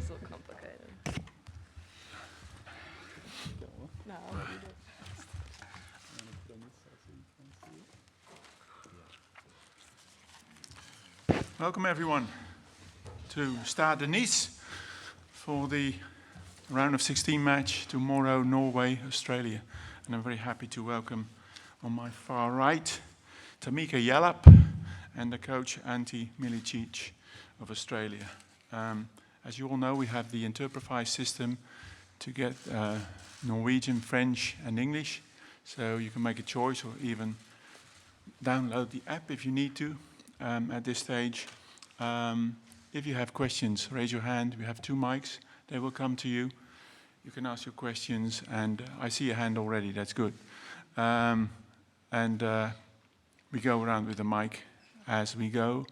This looks complicated. No, I'll let you do it. Welcome everyone to Stade de Nice for the round of 16 match tomorrow, Norway, Australia. And I'm very happy to welcome on my far right Tamika Yallap and the coach Antti Milicic of Australia. As you all know, we have the Interprefy system to get Norwegian, French and English. So you can make a choice or even download the app if you need to. At this stage, if you have questions, raise your hand. We have 2 mics. They will come to you. You can ask your questions, and I see a hand already. That's good. We go around with the mic as we go.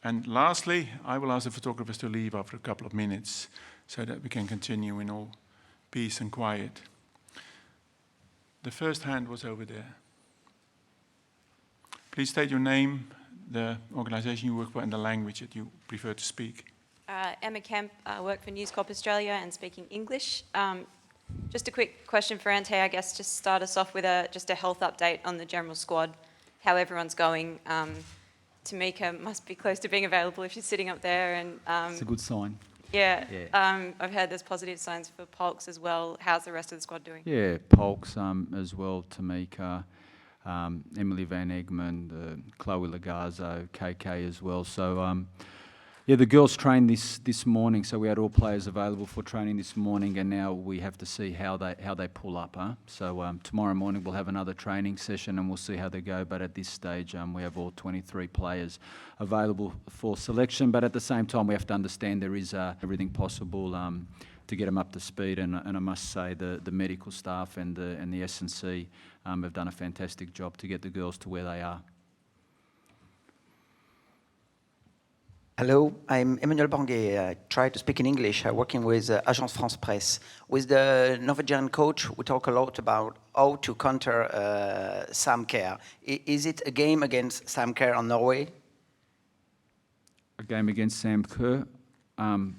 And lastly, I will ask the photographers to leave after a couple of minutes so that we can continue in all peace and quiet. The first hand was over there. Please state your name, the organization you work for, and the language that you prefer to speak. Emma Kemp, I work for News Corp Australia and speaking English. Just a quick question for Ante, I guess, just start us off with just a health update on the general squad, how everyone's going. Tamika must be close to being available if she's sitting up there. And it's a good sign. Yeah. I've heard there's positive signs for Polks as well. How's the rest of the squad doing? Yeah, Polks as well, Tamika, Emily Van Egmond, Chloe Lagazo, KK as well. So, yeah, the girls trained this morning, so we had all players available for training this morning, and now we have to see how they pull up. So tomorrow morning we'll have another training session and we'll see how they go. But at this stage, we have all 23 players available for selection. But at the same time, we have to understand there is everything possible to get them up to speed. And I must say the medical staff and the S&C have done a fantastic job to get the girls to where they are. Hello, I'm Emmanuel Bungay. I try to speak in English, working with Agence France Presse. With the Norwegian coach, we talk a lot about how to counter Sam Kerr. Is it a game against Sam Kerr on Norway? A game against Sam Kerr? Yeah, I'm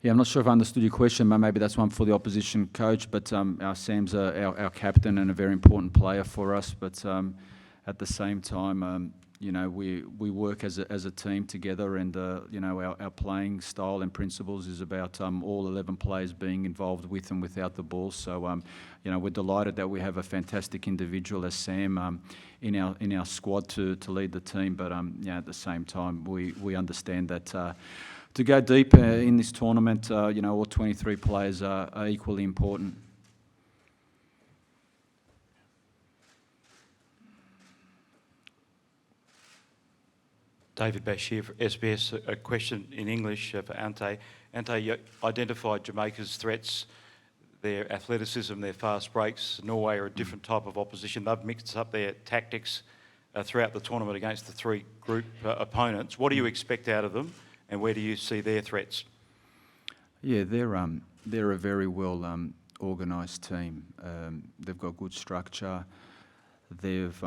not sure if I understood your question, but maybe that's one for the opposition coach. But Sam's our captain and a very important player for us. But at the same time, you know, we work as a team together, and you know, our playing style and principles is about all 11 players being involved with and without the ball. So you know, we're delighted that we have a fantastic individual as Sam in our squad to lead the team. But yeah, at the same time, we understand that to go deep in this tournament, you know, all 23 players are equally important. David Bashir for SBS. A question in English for Ante. Ante, you identified Jamaica's threats, their athleticism, their fast breaks. Norway are a different type of opposition. They've mixed up their tactics throughout the tournament against the 3 group opponents. What do you expect out of them, and where do you see their threats? Yeah, they're a very well organised team. They've got good structure. They've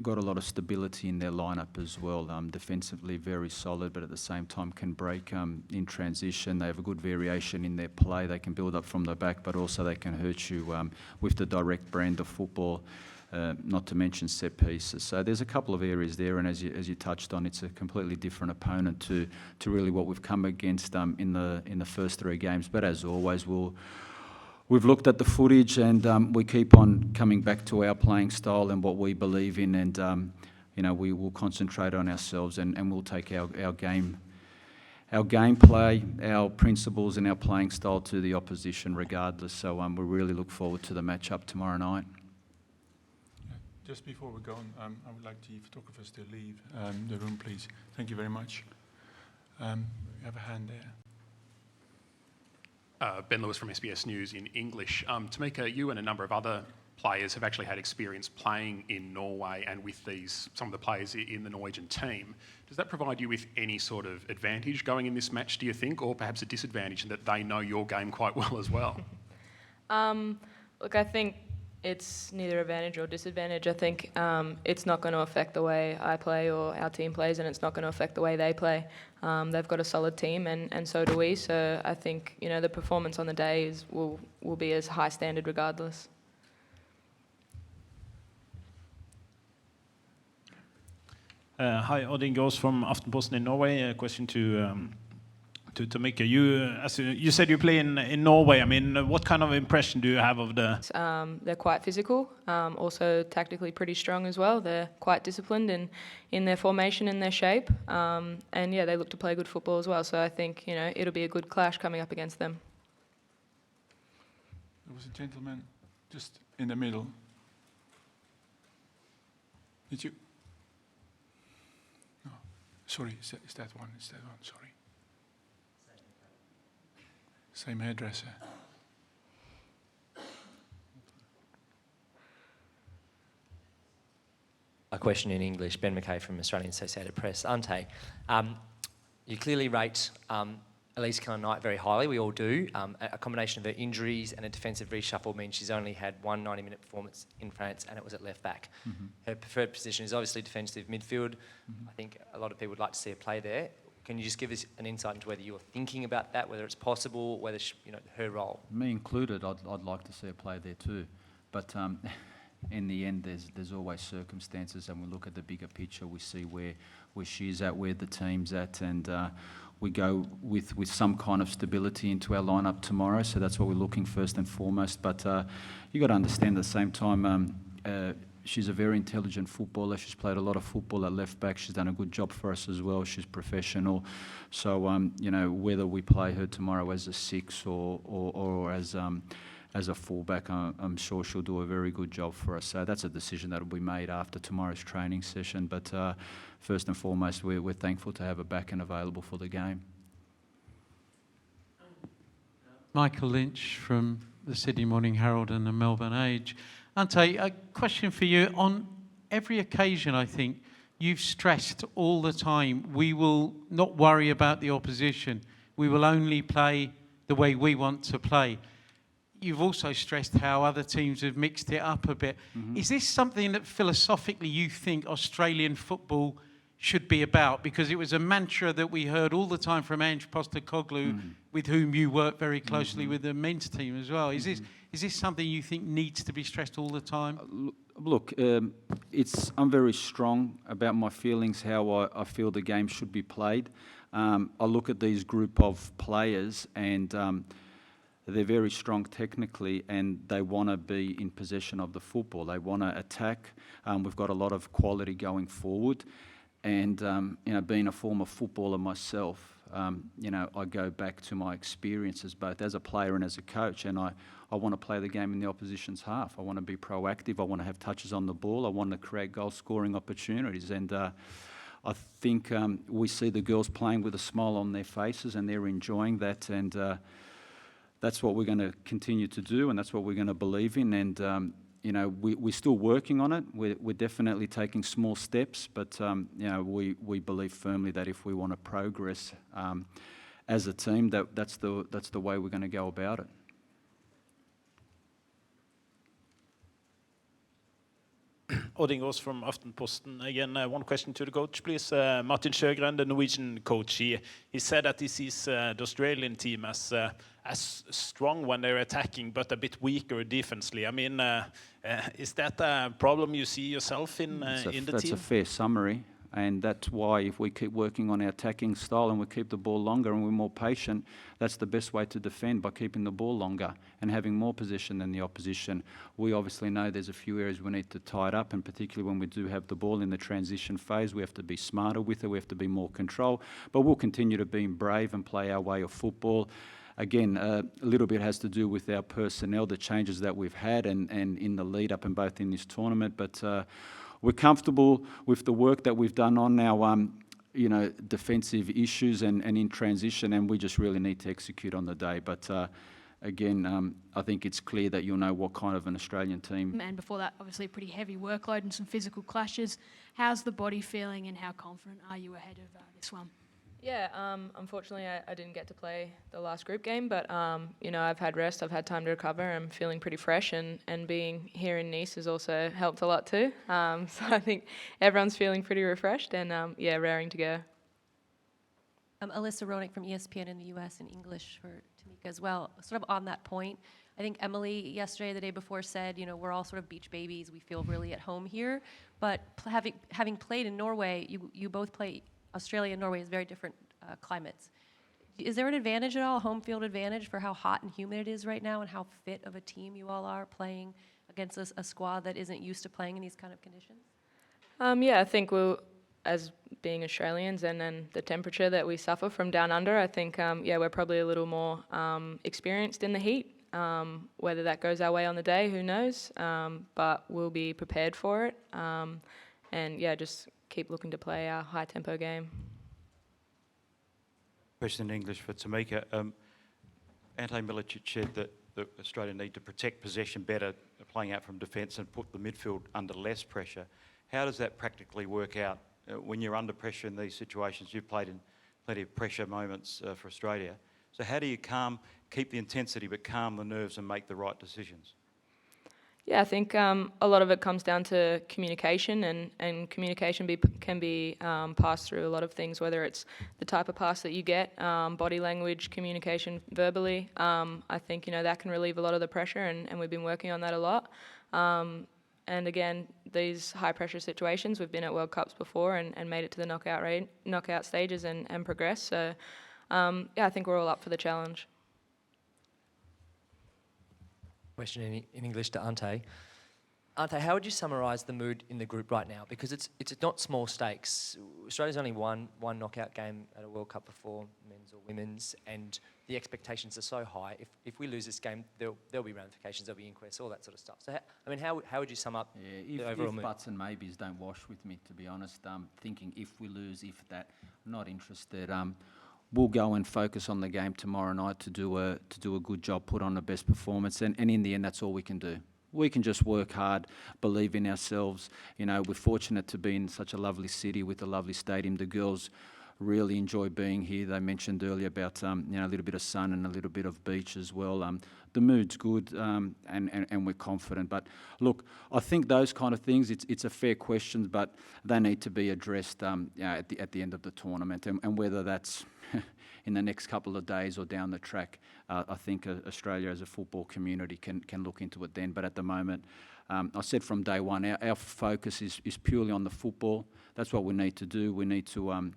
got a lot of stability in their lineup as well. Defensively very solid, but at the same time can break in transition. They have a good variation in their play. They can build up from the back, but also they can hurt you with the direct brand of football, not to mention set pieces. So there's a couple of areas there, and as you touched on, it's a completely different opponent to really what we've come against in the first 3 games. But as always, we've looked at the footage, and we keep on coming back to our playing style and what we believe in, and you know, we will concentrate on ourselves, and we'll take our gameplay, our principles and our playing style to the opposition regardless. So we really look forward to the match-up tomorrow night. Just before we go on, I would like the photographers to leave the room, please. Thank you very much. We have a hand there. Ben Lewis from SBS News in English. Tamika, you and a number of other players have actually had experience playing in Norway and with some of the players in the Norwegian team. Does that provide you with any sort of advantage going in this match, do you think, or perhaps a disadvantage in that they know your game quite well as well? Look, I think it's neither advantage or disadvantage. I think it's not going to affect the way I play or our team plays, and it's not going to affect the way they play. They've got a solid team, and so do we. So I think the performance on the day will be as high standard regardless. Hi, Odin Gås from Aftenposten in Norway. A question to Mika. You said you play in Norway. I mean, what kind of impression do you have of the? They're quite physical, also tactically pretty strong as well. They're quite disciplined in their formation and their shape, and yeah, they look to play good football as well. So I think it'll be a good clash coming up against them. There was a gentleman just in the middle. Did you? No, sorry, is that one? Is that one? Sorry. Same hairdresser. A question in English. Ben McKay from Australian Associated Press. Ante, you clearly rate Elise Knight very highly. We all do. A combination of her injuries and a defensive reshuffle means she's only had one 90-minute performance in France, and it was at left back. Mm-hmm. Her preferred position is obviously defensive midfield. I think a lot of people would like to see her play there. Can you just give us an insight into whether you're thinking about that, whether it's possible, whether her role? Me included, I'd like to see her play there too. But in the end, there's always circumstances, and we look at the bigger picture. We see where she's at, where the team's at, and we go with some kind of stability into our lineup tomorrow. So that's what we're looking first and foremost. But you got to understand at the same time, she's a very intelligent footballer. She's played a lot of football at left back. She's done a good job for us as well. She's professional. So whether we play her tomorrow as a 6 or as a fullback, I'm sure she'll do a very good job for us. So that's a decision that will be made after tomorrow's training session. But first and foremost, we're thankful to have her back and available for the game. Michael Lynch from the Sydney Morning Herald and the Melbourne Age. Ante, a question for you. On every occasion, I think, you've stressed all the time, we will not worry about the opposition. We will only play the way we want to play. You've also stressed how other teams have mixed it up a bit. Mm-hmm. Is this something that philosophically you think Australian football should be about? Because it was a mantra that we heard all the time from Ange Postecoglou, with whom you work very closely with the men's team as well. Is this something you think needs to be stressed all the time? Look, I'm very strong about my feelings, how I feel the game should be played. I look at these group of players and they're very strong technically, and they want to be in possession of the football. They want to attack. We've got a lot of quality going forward. And, being a former footballer myself, I go back to my experiences both as a player and as a coach, and I want to play the game in the opposition's half. I want to be proactive. I want to have touches on the ball. I want to create goal-scoring opportunities. And I think we see the girls playing with a smile on their faces, and they're enjoying that. And that's what we're going to continue to do, and that's what we're going to believe in. And we're still working on it. We're definitely taking small steps, but we believe firmly that if we want to progress as a team, that's the way we're going to go about it. Odin Gås from Aftenposten. Again, one question to the coach, please. Martin Sjögren, the Norwegian coach, he said that he sees the Australian team as strong when they're attacking, but a bit weaker defensively. I mean, is that a problem you see yourself in the team? That's a fair summary. And that's why if we keep working on our attacking style and we keep the ball longer and we're more patient, that's the best way to defend, by keeping the ball longer and having more possession than the opposition. We obviously know there's a few areas we need to tie it up, and particularly when we do have the ball in the transition phase, we have to be smarter with it, we have to be more control. But we'll continue to be brave and play our way of football. Again, a little bit has to do with our personnel, the changes that we've had and in the lead up and both in this tournament. But we're comfortable with the work that we've done on our defensive issues and in transition, and we just really need to execute on the day. But again, I think it's clear that you'll know what kind of an Australian team. And before that, obviously a pretty heavy workload and some physical clashes. How's the body feeling, and how confident are you ahead of this one? Yeah, unfortunately, I didn't get to play the last group game, but you know, I've had rest, I've had time to recover. I'm feeling pretty fresh, and being here in Nice has also helped a lot too. So I think everyone's feeling pretty refreshed, and yeah, raring to go. I'm Alyssa Ronick from ESPN in the US in English for Tamika as well. Sort of on that point, I think Emily yesterday, the day before, said, you know, we're all sort of beach babies. We feel really at home here. But having played in Norway, you both play. Australia and Norway is very different climates. Is there an advantage at all, a home field advantage for how hot and humid it is right now and how fit of a team you all are playing against a squad that isn't used to playing in these kind of conditions? Yeah, I think as being Australians and then the temperature that we suffer from down under, I think, yeah, we're probably a little more experienced in the heat. Whether that goes our way on the day, who knows? But we'll be prepared for it. And yeah, just keep looking to play our high-tempo game. Question in English for Tamika. Ante Milicic said that Australia need to protect possession better, playing out from defence and put the midfield under less pressure. How does that practically work out when you're under pressure in these situations? You've played in plenty of pressure moments for Australia. So how do you keep the intensity but calm the nerves and make the right decisions? Yeah, I think a lot of it comes down to communication, and communication can be passed through a lot of things, whether it's the type of pass that you get, body language, communication verbally. I think, you know, that can relieve a lot of the pressure, and we've been working on that a lot. And again, these high-pressure situations, we've been at World Cups before and made it to the knockout stages and progressed. So, yeah, I think we're all up for the challenge. Question in English to Ante. Ante, how would you summarise the mood in the group right now? Because it's not small stakes. Australia's only won one knockout game at a World Cup before, men's or women's, and the expectations are so high. If we lose this game, there'll be ramifications, there'll be inquests, all that sort of stuff. So, how would you sum up the overall mood? If buts and maybes don't wash with me, to be honest, thinking if we lose, if that, I'm not interested. We'll go and focus on the game tomorrow night to do a good job, put on the best performance, and in the end, that's all we can do. We can just work hard, believe in ourselves. You know, we're fortunate to be in such a lovely city with a lovely stadium. The girls really enjoy being here. They mentioned earlier about you know, a little bit of sun and a little bit of beach as well. The mood's good, and we're confident. But look, I think those kind of things, it's a fair question, but they need to be addressed you know, at the end of the tournament, and whether that's in the next couple of days or down the track, I think Australia as a football community can look into it then. But at the moment, I said from day one, our focus is purely on the football. That's what we need to do. We need to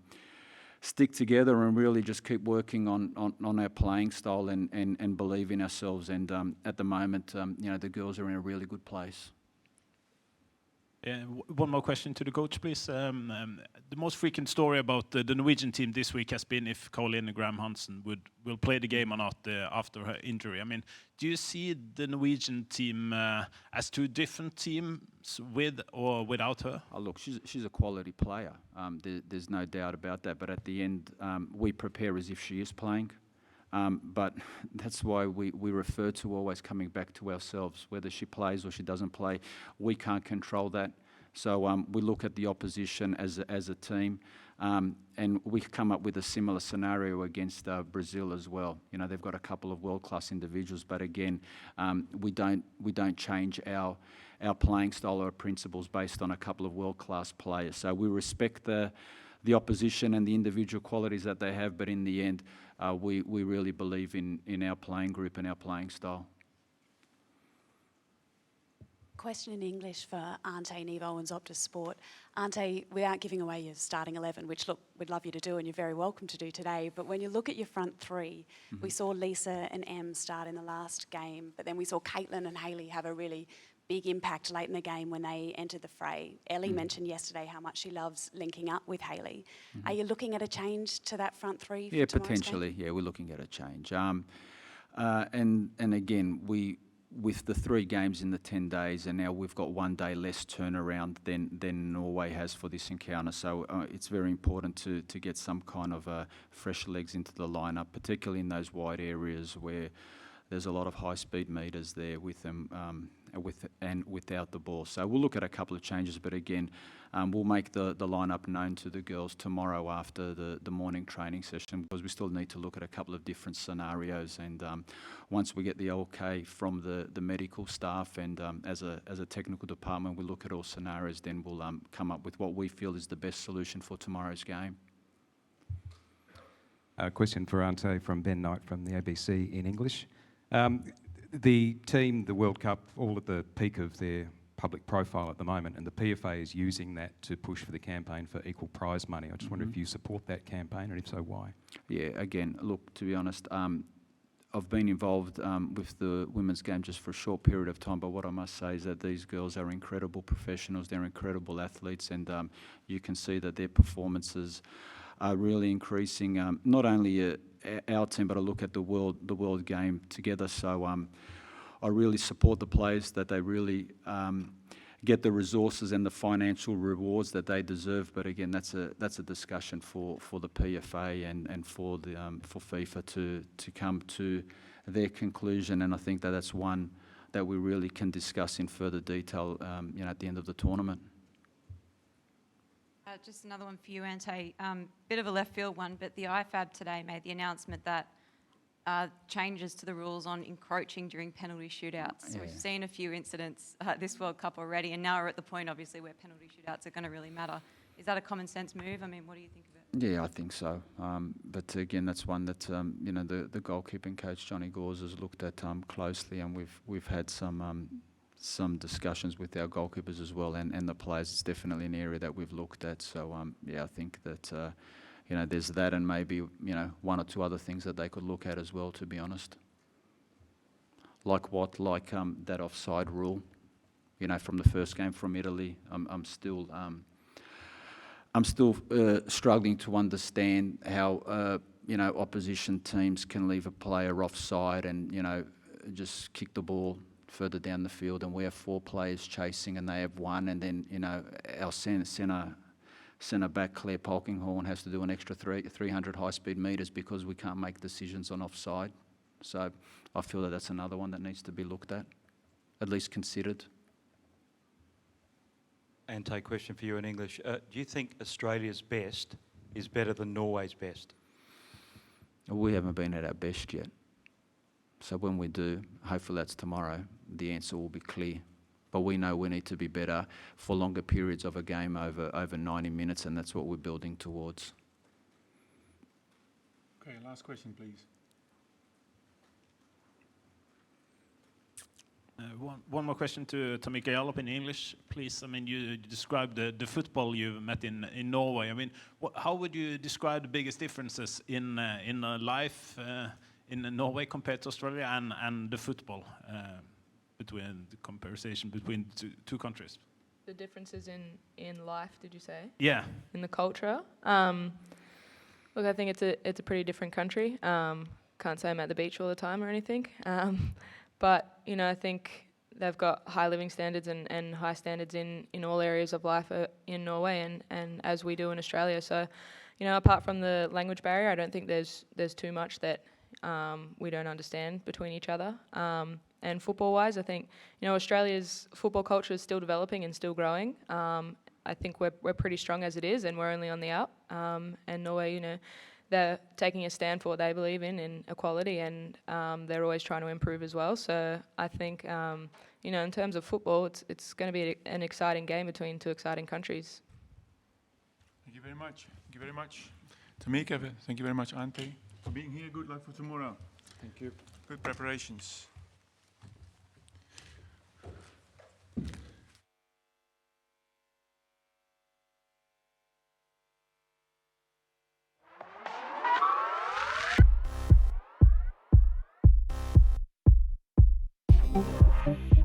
stick together and really just keep working on our playing style and believe in ourselves. And at the moment, you know, the girls are in a really good place. One more question to the coach, please. The most frequent story about the Norwegian team this week has been if Colleen Graham will play the game or not after her injury. I mean, do you see the Norwegian team as two different teams with or without her? Oh, look, she's a quality player. There's no doubt about that. But at the end, we prepare as if she is playing. But that's why we refer to always coming back to ourselves. Whether she plays or she doesn't play, we can't control that. So we look at the opposition as a team, and we come up with a similar scenario against Brazil as well. You know, they've got a couple of world-class individuals, but again, we don't change our playing style or principles based on a couple of world-class players. So we respect the opposition and the individual qualities that they have, but in the end, we really believe in our playing group and our playing style. Question in English for Ante Neve Owens, Optus Sport. Ante, without giving away your starting 11, which look, we'd love you to do and you're very welcome to do today, but when you look at your front three, we saw Lisa and Em start in the last game, but then we saw Caitlin and Hayley have a really big impact late in the game when they entered the fray. Ellie mentioned yesterday how much she loves linking up with Hayley. Are you looking at a change to that front three? Yeah, potentially. Yeah, we're looking at a change. And again, with the 3 games in the 10 days, and now we've got 1 day less turnaround than Norway has for this encounter. So it's very important to get some kind of fresh legs into the lineup, particularly in those wide areas where there's a lot of high-speed meters there with them, without the ball. So we'll look at a couple of changes, but again, we'll make the lineup known to the girls tomorrow after the morning training session, because we still need to look at a couple of different scenarios. And once we get the OK from the medical staff and as a technical department, we look at all scenarios, then we'll come up with what we feel is the best solution for tomorrow's game. A question for Ante from Ben Knight from the ABC in English. The team, the World Cup, all at the peak of their public profile at the moment, and the PFA is using that to push for the campaign for equal prize money. I just wonder if you support that campaign, and if so, why? Yeah, again, look, to be honest, I've been involved with the women's game just for a short period of time, but what I must say is that these girls are incredible professionals, they're incredible athletes, and you can see that their performances are really increasing, not only our team, but I look at the world game together. So I really support the players, that they really get the resources and the financial rewards that they deserve. But again, that's a discussion for the PFA and for FIFA to come to their conclusion. And I think that's one that we really can discuss in further detail, at the end of the tournament. Just another one for you, Ante. Bit of a left field one, but the IFAB today made the announcement that changes to the rules on encroaching during penalty shootouts. So we've seen a few incidents this World Cup already, and now we're at the point, obviously, where penalty shootouts are going to really matter. Is that a common sense move? I mean, what do you think of it? Yeah, I think so. But again, that's one that the goalkeeping coach Johnny Gores has looked at closely, and we've had some discussions with our goalkeepers as well, and the players. It's definitely an area that we've looked at. So I think that there's that, and maybe one or two other things that they could look at as well, to be honest. Like that offside rule, from the first game from Italy. I'm still struggling to understand how opposition teams can leave a player offside and just kick the ball further down the field, and we have 4 players chasing and they have 1, and then our centre back Claire Polkinghorn has to do an extra 300 high-speed metres because we can't make decisions on offside. So I feel that that's another one that needs to be looked at least considered. Ante, question for you in English. Do you think Australia's best is better than Norway's best? We haven't been at our best yet. So when we do, hopefully that's tomorrow, the answer will be clear. But we know we need to be better for longer periods of a game over 90 minutes, and that's what we're building towards. Okay, last question, please. One more question to Tamika Jalop in English, please. I mean, you described the football you've met in Norway. I mean, how would you describe the biggest differences in life in Norway compared to Australia, and the football, between the comparison between two countries? The differences in life, did you say? Yeah. In the culture? Look, I think it's a pretty different country. Can't say I'm at the beach all the time or anything. But, I think they've got high living standards and high standards in all areas of life in Norway and as we do in Australia. So, apart from the language barrier, I don't think there's too much that we don't understand between each other. And football-wise, I think, Australia's football culture is still developing and still growing. I think we're pretty strong as it is, and we're only on the up. And Norway, they're taking a stand for what they believe in equality, and they're always trying to improve as well. So I think, in terms of football, it's going to be an exciting game between two exciting countries. Thank you very much. Thank you very much. Tamika, thank you very much, Ante, for being here. Good luck for tomorrow. Thank you. Good preparations. Thank you.